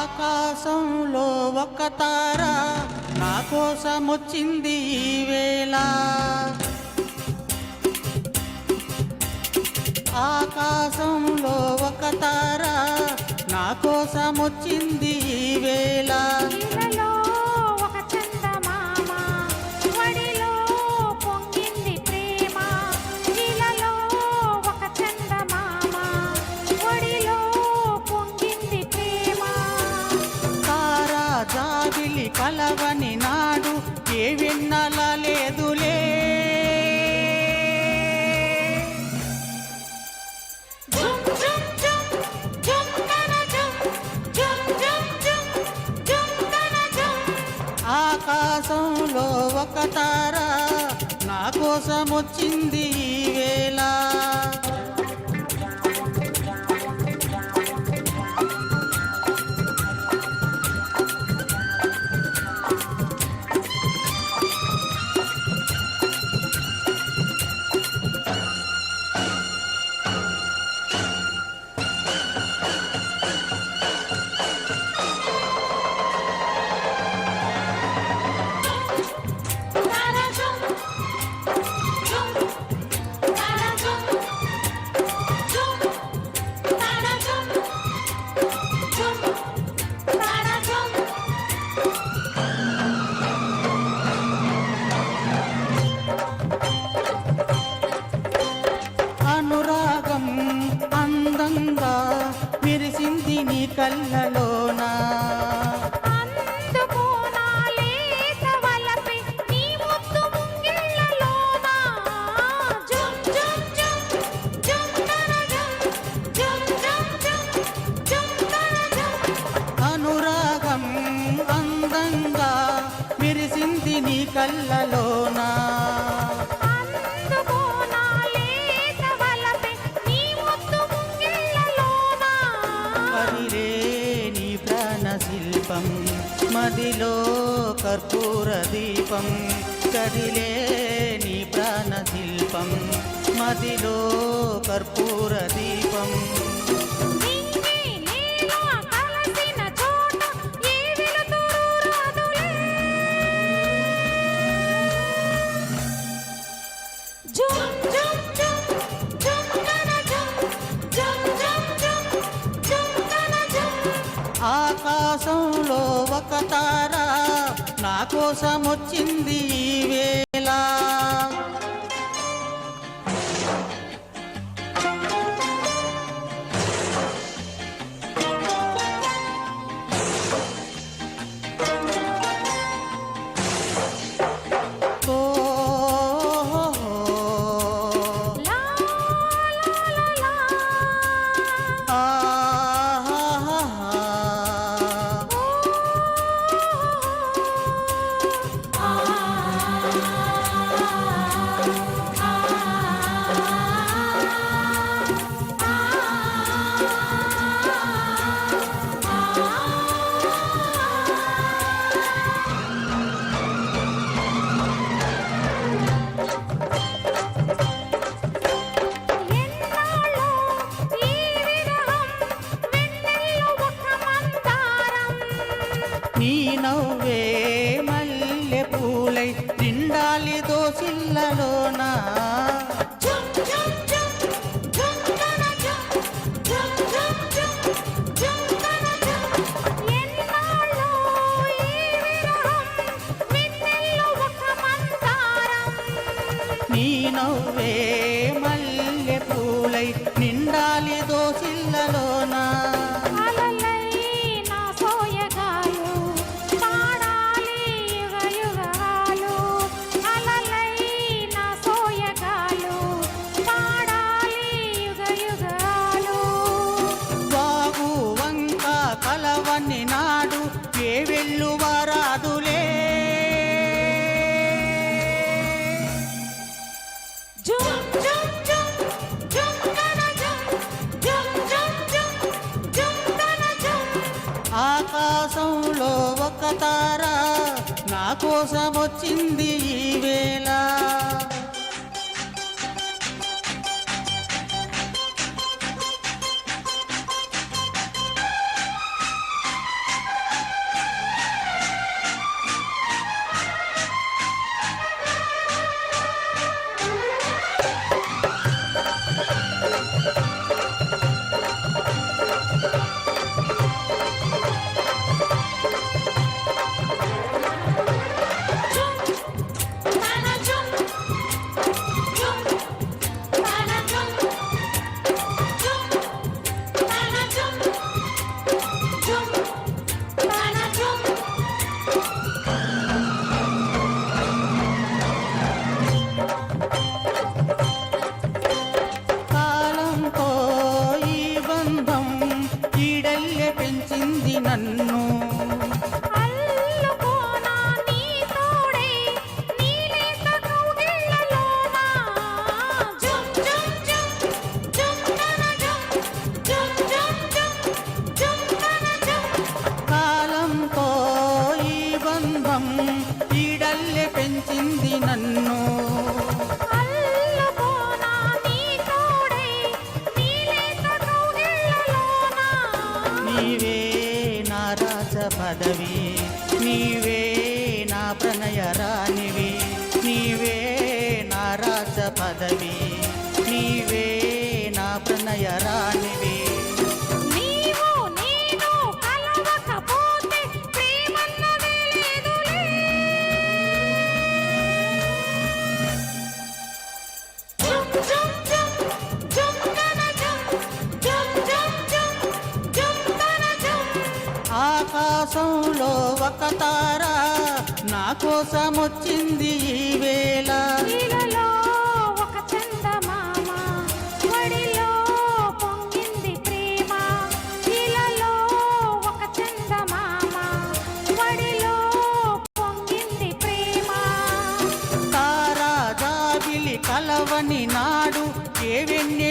ఆకాశంలో ఒక తార నా కోసం వచ్చింది ఈ వేళ. ఆకాశంలో ఒక తార నా కోసం వచ్చింది ఈ వేళ. జాబిలి కలవని నాడు ఏ విన్నల లేదులే. ఆకాశంలో ఒక తార నా కోసం వచ్చింది ఈ వేళ. అనురాగం అందంగా మెరిసింది నీ కళ్ళలోనా. అనురాగం అందంగా మెరిసింది నీ కళ్ళలోనా. శిల్పం మదిలో కర్పూర దీపం కదిలే నీ ప్రాణ శిల్పం మదిలో కర్పూర దీపం. ఆకాశంలో ఒక తార నా కోసం వచ్చింది ఈ వేళ. నీ నవ్వే మల్లె పూలై నిండాలి దోసిల్లలోనా. నీ నవ్వే మల్లె పూలై నిండాలి దోసిల్లలోనా. కలవని నాడు ఏ వెల్లువరాదులే. ఆకాశంలో ఒక తార నా కోసం వచ్చింది ఈ వేళ. పదవి నీవే నా ప్రణయ రాణివి నీవే నా రాజ పదవి నీవే నా ప్రణయ రాణివి నీవు నేను కలవకపోతే ప్రేమన్నదే లేదులే. జుమ్ జుమ్ జుమ్ జుమ్ తన జుమ్ జుమ్ జుమ్ జుమ్ జుమ్ తన జుమ్. ఆకాశంలో ఒక తార నా కోసం వచ్చింది ఈ వేళ ఇలలో ఒక చందమామ వడిలో పొంగింది ప్రేమ. ఇలలో ఒక చందమామ వడిలో పొంగింది ప్రేమ. తారా జాబిలి కలవని నాడు ఏ వెన్నె